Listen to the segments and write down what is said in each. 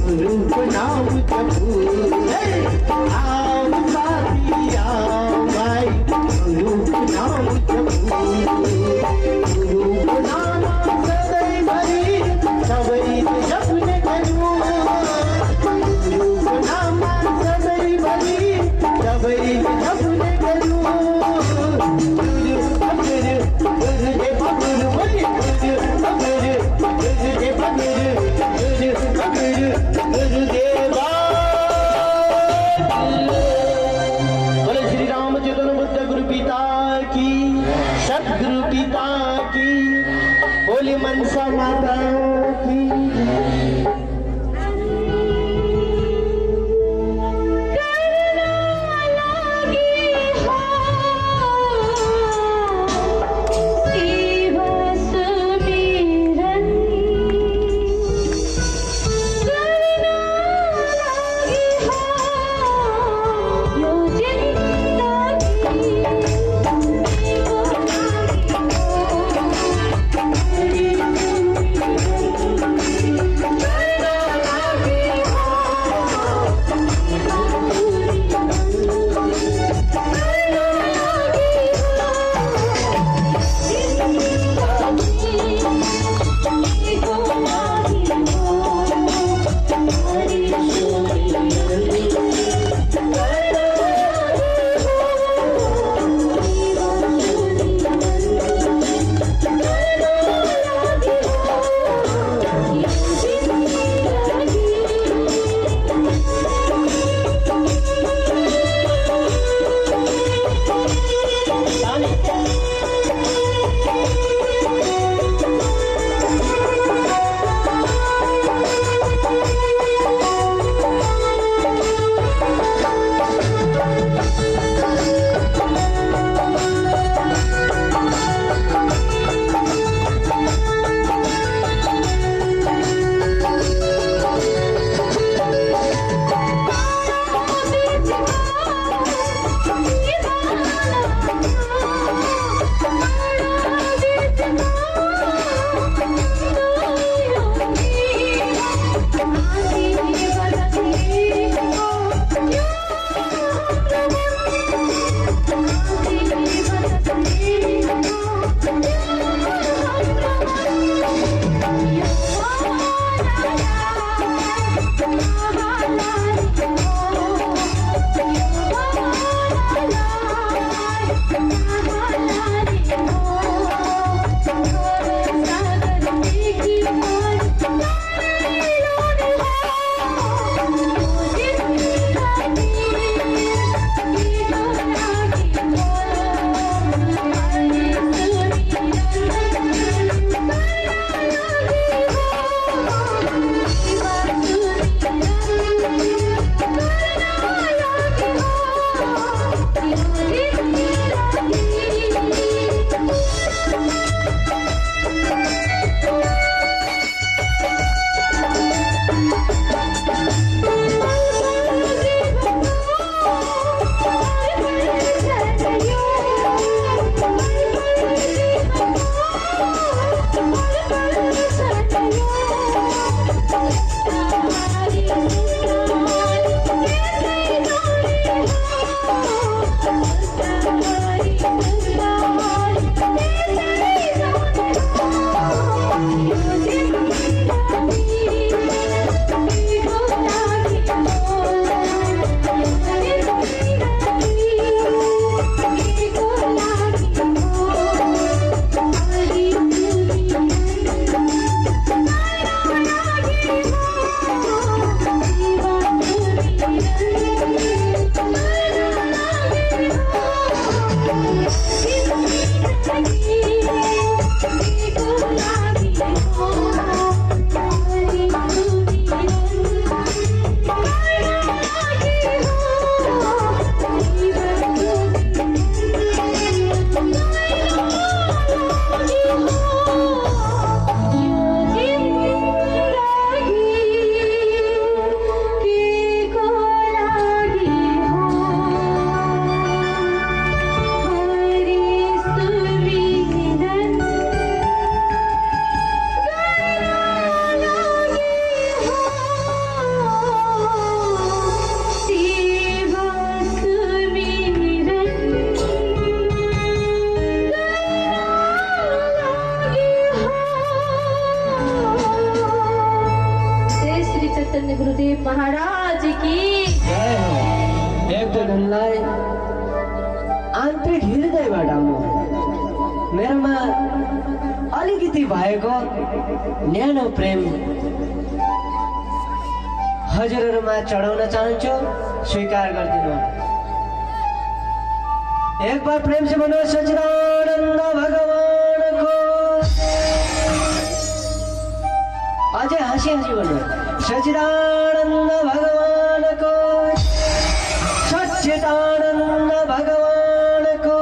रूप नाम जपू आओ साथी आओ भाई रूप नाम जपू रूप नाम सदै भरी सबै जपने करू रूप नाम सदै भरी सबै जपने करू सदगुरु पिता की बोली मनसा माता की गुरुदेव महाराज की जय हो। एक तो धनलाई आन्तरिक हृदयबाट मेरोमा अलिकति भएको न्यानो प्रेम हजुरहरूमा चढाउन चाहन्छु, स्वीकार गरिदिनु। एक बार प्रेम से बोलो सच्चिदानंद भगवान को। अजय हंसी हंसी बोलो सच्चिदानंद भगवान को, सच्चिदानंद भगवान को।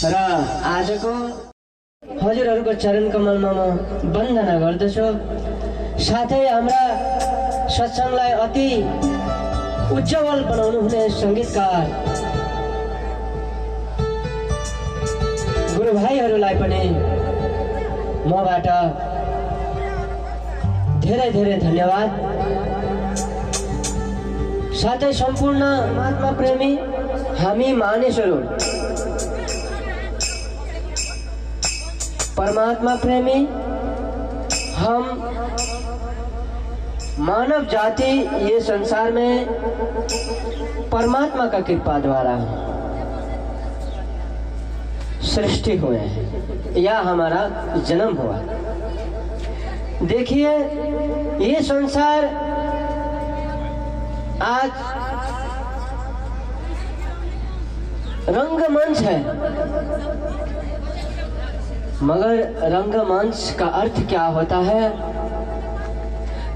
र आजको हजुरहरूको चरण कमलमा म वन्दना गर्दछु। साथै हाम्रा सत्सङ्गलाई अति उज्जवल बनाउनु हुने संगीतकार गुरु भाइहरूलाई पनि मबाट धेरै धेरै धन्यवाद। साथै सम्पूर्ण परमात्मा प्रेमी हामी मानिसहरू, परमात्मा प्रेमी हम मानव जाति ये संसार में परमात्मा का कृपा द्वारा सृष्टि हुए हैं या हमारा जन्म हुआ। देखिए ये संसार आज रंगमंच है, मगर रंगमंच का अर्थ क्या होता है?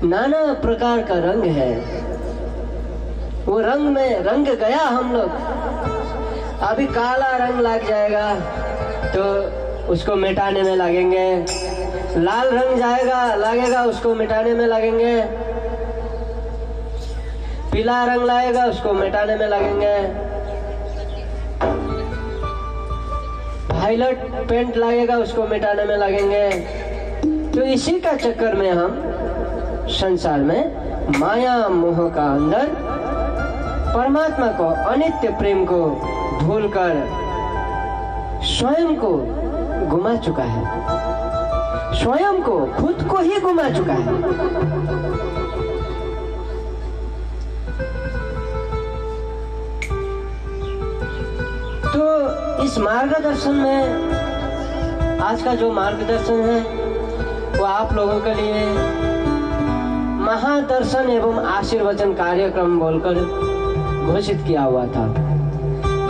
नाना प्रकार का रंग है। वो रंग में रंग गया हम लोग, अभी काला रंग लग जाएगा तो उसको मिटाने में लगेंगे, लाल रंग जाएगा लगेगा उसको मिटाने में लगेंगे, पीला रंग लाएगा उसको मिटाने में लगेंगे, वायलेट पेंट लगेगा उसको मिटाने में लगेंगे। तो इसी का चक्कर में हम संसार में माया मोह का अंदर परमात्मा को, अनित्य प्रेम को भूलकर स्वयं को गुमा चुका है, स्वयं को, खुद को ही गुमा चुका है। तो इस मार्गदर्शन में आज का जो मार्गदर्शन है वो आप लोगों के लिए महादर्शन एवं आशीर्वचन कार्यक्रम बोलकर घोषित किया हुआ था,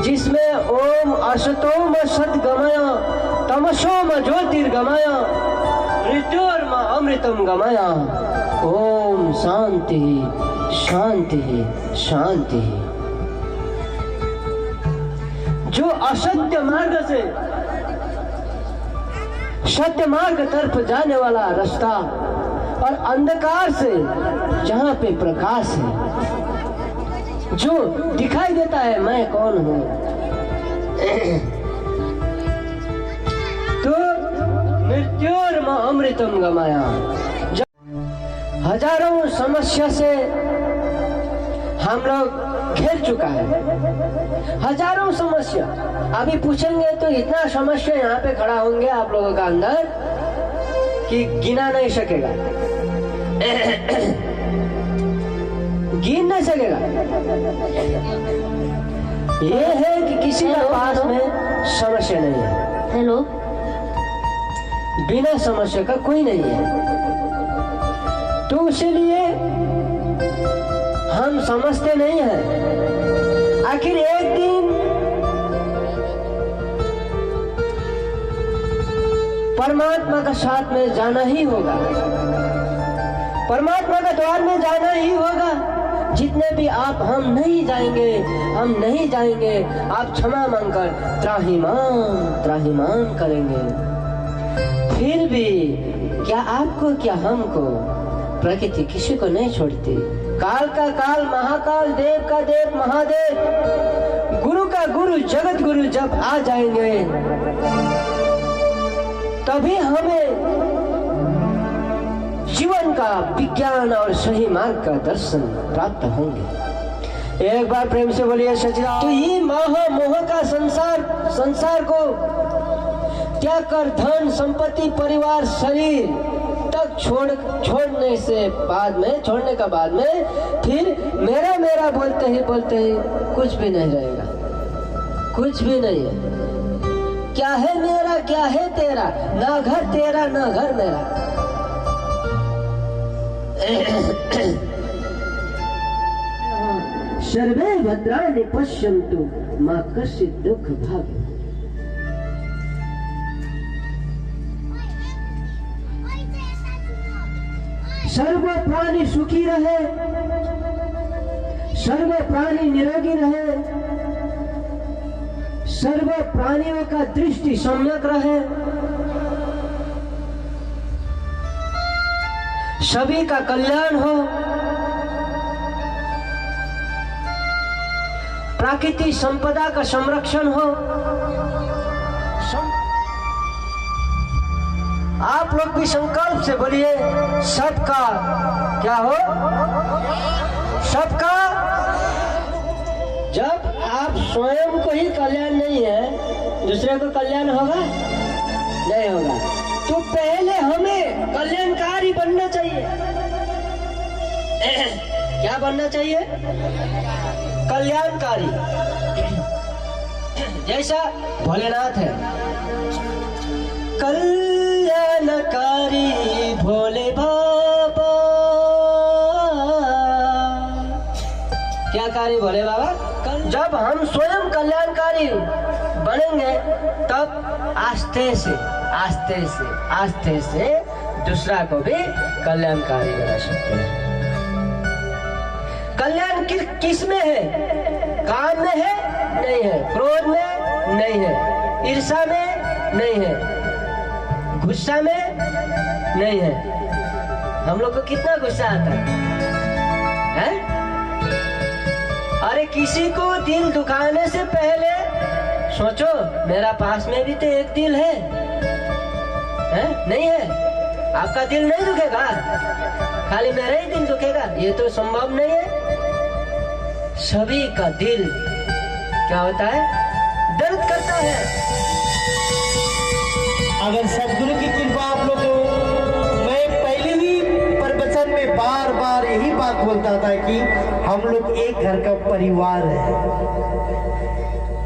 जिसमें ओम असतोम सद्गमय तमसोम ज्योतिर्गमय मृत्योर्म अमृतम गमय ओम शांति शांति शांति। जो असत्य मार्ग से सत्य मार्ग तरफ जाने वाला रास्ता और अंधकार से जहां पे प्रकाश है, जो दिखाई देता है मैं कौन हूं, तो मृत्योर्म अमृतम गमाया। हजारों समस्या से हम लोग घेर चुका है, हजारों समस्या। अभी पूछेंगे तो इतना समस्या यहाँ पे खड़ा होंगे आप लोगों का अंदर कि गिना नहीं सकेगा, गिन नहीं सकेगा। ये है कि किसी के पास में समस्या नहीं है। हेलो, बिना समस्या का कोई नहीं है। तो इसीलिए हम समझते नहीं हैं। आखिर एक दिन परमात्मा का साथ में जाना ही होगा, परमात्मा का द्वार में जाना ही होगा। जितने भी आप हम नहीं जाएंगे, हम नहीं जाएंगे, आप क्षमा मांगकर त्राहिमाम त्राहिमाम करेंगे। फिर भी क्या आपको क्या हमको प्रकृति किसी को नहीं छोड़ती। काल का काल महाकाल, देव का देव महादेव, गुरु का गुरु जगत गुरु जब आ जाएंगे तभी हमें जीवन का विज्ञान और सही मार्ग का दर्शन प्राप्त होंगे। एक बार प्रेम से बोलिए सच्चिदानंद। तो ये मोह का संसार को त्याग कर धन संपत्ति परिवार शरीर तक सब छोड़ने का बाद में फिर मेरा मेरा बोलते ही कुछ भी नहीं रहेगा, कुछ भी नहीं है। क्या है मेरा क्या है तेरा, ना घर तेरा ना घर मेरा। सर्वे भद्राणि पश्यन्तु मा कश्चित् दुःख भाग्। सर्व प्राणी सुखी रहे, सर्व प्राणी निरोगी रहे, सर्व प्राणियों का दृष्टि सम्यक रहे, सभी का कल्याण हो, प्राकृतिक संपदा का संरक्षण हो। आप लोग भी संकल्प से बोलिए, सबका क्या हो, सबका। जब आप स्वयं को ही कल्याण नहीं है, दूसरे को कल्याण होगा नहीं होगा। तो पहले हमें कल्याणकारी बनना चाहिए। क्या बनना चाहिए, कल्याणकारी। जैसा भोलेनाथ है, कल्याणकारी भोले बाबा। क्या कारी भोले बाबा? जब हम स्वयं कल्याणकारी बनेंगे तब आस्ते से दूसरा को भी कल्याणकारी बना सकते हैं। कल्याण किस में है? काम में है नहीं है, क्रोध में नहीं है, ईर्ष्या में नहीं है, गुस्सा में नहीं है। हम लोग को कितना गुस्सा आता है? अरे किसी को दिल दुखाने से पहले सोचो, मेरा पास में भी तो एक दिल है? नहीं है? आपका दिल नहीं दुखेगा, खाली मेरा ही दिल दुखेगा? ये तो संभव नहीं है। सभी का दिल क्या होता है, दर्द करता है। अगर सदगुरु की कृपा आप लोग, मैं पहले भी प्रवचन में बार बार यही बात बोलता था कि हम लोग एक घर का परिवार है।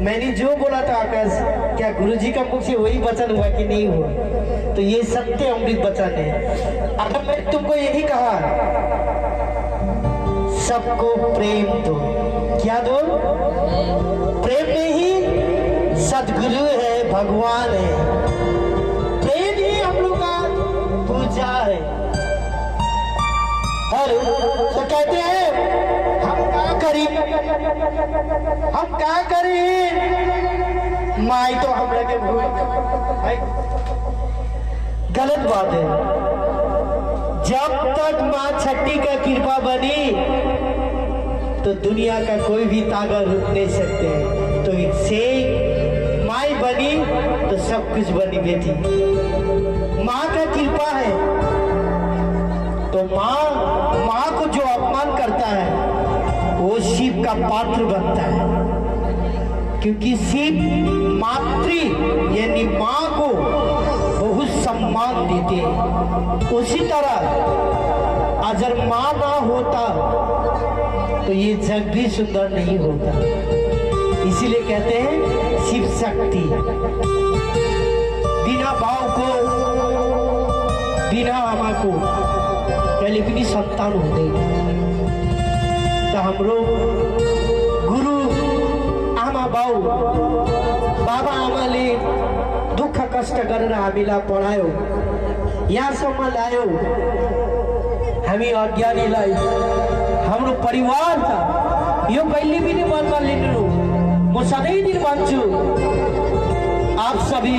मैंने जो बोला था आकाश, क्या गुरुजी का मुख से वही वचन हुआ कि नहीं हुआ? तो ये सत्य अमृत वचन है। अगर मैं तुमको यही कहा, सबको प्रेम दो, क्या दो? प्रेम में ही सदगुरु है, भगवान है, प्रेम ही हम लोग का पूजा है। और तो कहते हैं हम क्या करें, माई तो हम लगे भूल। गलत बात है। जब तक माँ छठी का कृपा बनी तो दुनिया का कोई भी ताकत रुक नहीं सकते। तो इससे माई बनी तो सब कुछ बनी बेटी। माँ का कृपा है तो माँ को जो अपमान करता है वो शिव का पात्र बनता है, क्योंकि शिव मातृ यानी माँ को बहुत सम्मान देते हैं। उसी तरह अगर माँ ना होता तो ये जग भी सुंदर नहीं होता। इसीलिए कहते हैं शिव शक्ति। बिना भाव को, बिना आमा को पहले भी संतान होते। तो हम लोग गुरु आमा बाउ बाबा आमाले दुख कष्ट गरेर हामीलाई पढायो, यहाँसम्म ल्यायो। हामी अज्ञानीलाई हाम्रो परिवार था, यो कहिले पनि मनमा लिनु। म सधैँ दिन भन्छु, आप सभी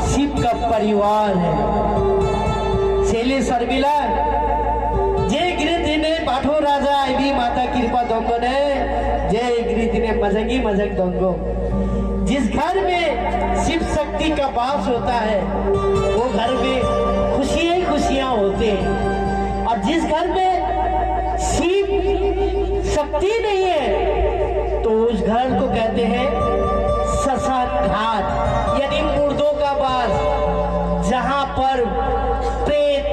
शिव का परिवार है। सेले शर्मिला जय गिरिदिने बाठो राजा आइबी माता कृपा दोंगो ने, जय गिरिदिने मजंगी मजंग दोंगो। जिस घर में शिव शक्ति का वास होता है वो घर में खुशियां ही खुशियां होते हैं, और जिस घर में शिव शक्ति नहीं है तो उस घर को कहते हैं श्मशान घाट, यानी मुर्दों का वास, जहां पर प्रेत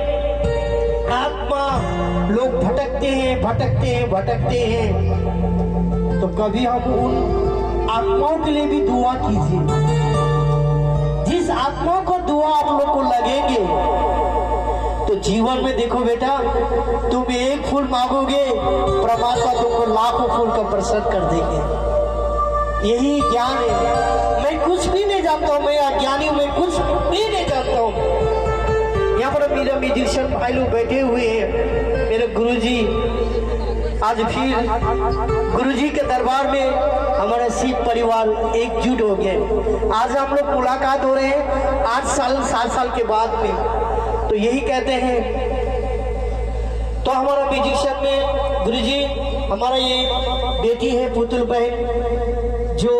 भटकते हैं तो कभी हम उन आत्माओं के लिए भी दुआ कीजिए। जिस आत्माओं को दुआ आप लोग को लगेंगे तो जीवन में देखो बेटा, तुम एक फूल मांगोगे, परमात्मा तुमको लाखों फूल का प्रसन्न कर देंगे। यही ज्ञान है। मैं कुछ भी नहीं जानता हूँ, मैं अज्ञानी हूँ, मैं कुछ भी नहीं जानता हूँ। यहाँ पर मेरा म्यूजिशियन भाई लोग बैठे हुए हैं, मेरे गुरुजी। आज फिर गुरुजी के दरबार में हमारा सिख परिवार एकजुट हो गए। आज हम लोग मुलाकात हो रहे हैं 7 साल के बाद में। तो यही कहते हैं। तो हमारा म्यूजिशियन में गुरुजी, हमारा ये बेटी है पुतुल बहन, जो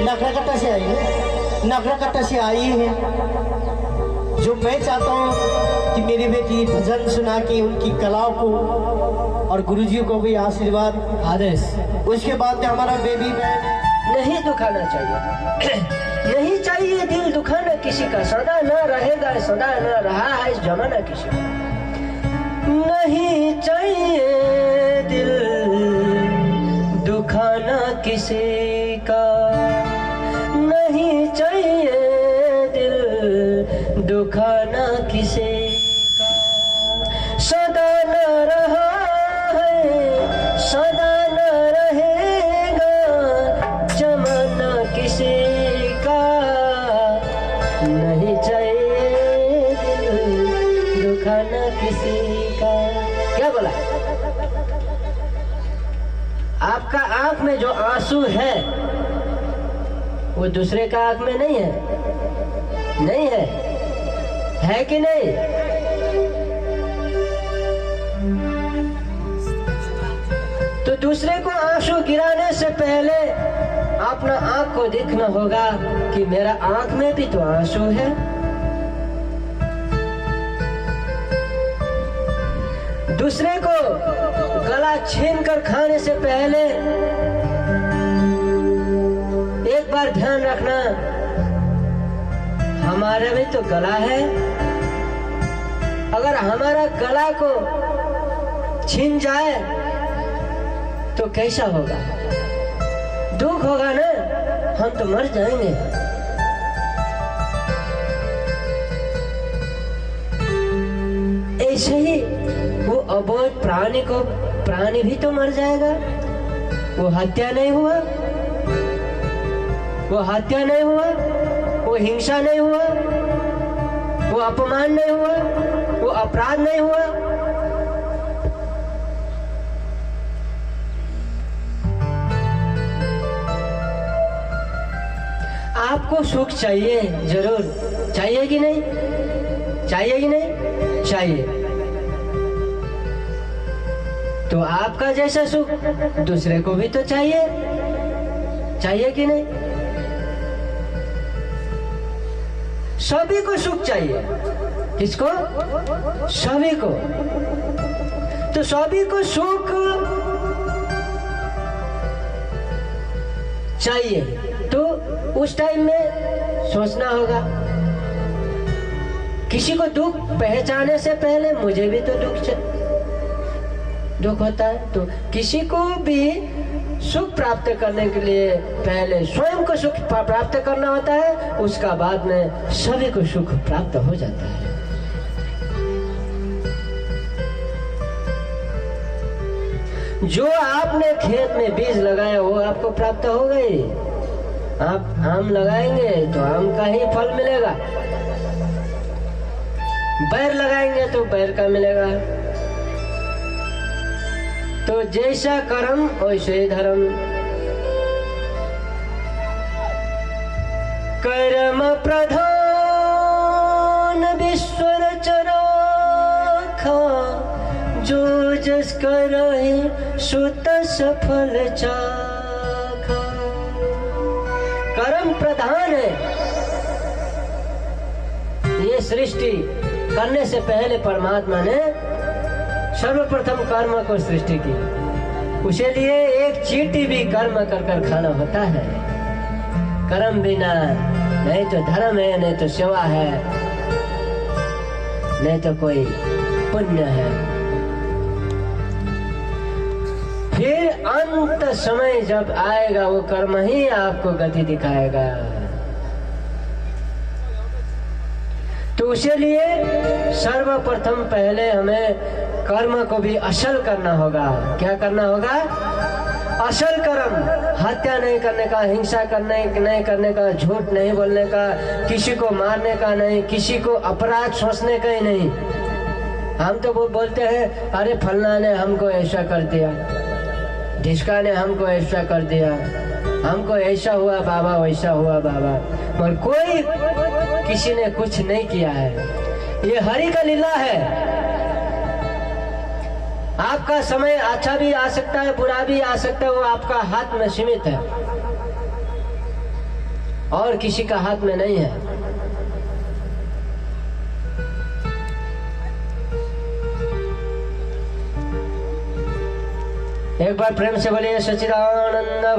नखराकट्टा से आई है, नखराकट्टा से आई है। जो मैं चाहता हूँ कि मेरी बेटी भजन सुना के उनकी कलाओं को और गुरुजी को भी आशीर्वाद आदेश। उसके बाद में हमारा बेबी बहन। नहीं दुखाना चाहिए, नहीं चाहिए दिल दुखाना किसी का, सदा न रहेगा, सदा न रहा है इस जमाना किसी का। नहीं चाहिए दिल दुखाना किसी का, नहीं चाहिए दिल दुखाना किसी का। सदा न रहा है, सदा न रहेगा जमाना किसी का। नहीं चाहिए दिल दुखाना किसी का। क्या बोला? आपका आंख में जो आंसू है वो दूसरे का आंख में नहीं है, नहीं है कि नहीं? तो दूसरे को आंसू गिराने से पहले अपना आंख को देखना होगा कि मेरा आंख में भी तो आंसू है। दूसरे को गला छीन कर खाने से पहले एक बार ध्यान रखना, हमारा भी तो गला है। अगर हमारा गला को छीन जाए तो कैसा होगा? दुख होगा ना, हम तो मर जाएंगे। ऐसे ही वो अबोध प्राणी भी तो मर जाएगा। वो हत्या नहीं हुआ, वो हत्या नहीं हुआ, वो हिंसा नहीं हुआ, वो अपमान नहीं हुआ, वो अपराध नहीं हुआ। आपको सुख चाहिए, जरूर चाहिए कि नहीं? चाहिए कि नहीं? चाहिए। तो आपका जैसा सुख दूसरे को भी तो चाहिए, चाहिए कि नहीं? सभी को सुख चाहिए। किसको? सभी को। तो सभी को सुख चाहिए, तो उस टाइम में सोचना होगा। किसी को दुख पहचाने से पहले मुझे भी तो दुख होता है। तो किसी को भी सुख प्राप्त करने के लिए पहले स्वयं को सुख प्राप्त करना होता है, उसका बाद में सभी को सुख प्राप्त हो जाता है। जो आपने खेत में बीज लगाया वो आपको प्राप्त हो गई। आप आम लगाएंगे तो आम का ही फल मिलेगा, बैर लगाएंगे तो बैर का मिलेगा। तो जैसा कर्म वैसे धर्म। कर्म प्रधान विश्वर चराखा, जो जस करहि सुत सफल चाखा। कर्म प्रधान है। ये सृष्टि करने से पहले परमात्मा ने सर्वप्रथम कर्म को सृष्टि की। उसे लिए एक चींटी भी कर्म कर कर खाना होता है। कर्म बिना नहीं तो धर्म है, नहीं तो सेवा है, नहीं तो कोई पुण्य है। फिर अंत समय जब आएगा वो कर्म ही आपको गति दिखाएगा। तो उसके लिए सर्वप्रथम पहले हमें कर्म को भी असल करना होगा। क्या करना होगा? असल कर्म। हत्या नहीं करने का, हिंसा नहीं करने का, झूठ नहीं बोलने का, किसी को मारने का नहीं, किसी को अपराध सोचने का ही नहीं। हम तो वो बोलते हैं अरे फलना ने हमको ऐसा कर दिया, ढिसका ने हमको ऐसा कर दिया, हमको ऐसा हुआ बाबा, वैसा हुआ बाबा, और कोई किसी ने कुछ नहीं किया है। ये हरि का लीला है। आपका समय अच्छा भी आ सकता है, बुरा भी आ सकता है, वो आपका हाथ में सीमित है और किसी का हाथ में नहीं है। एक बार प्रेम से बोलिए सच्चिदानंद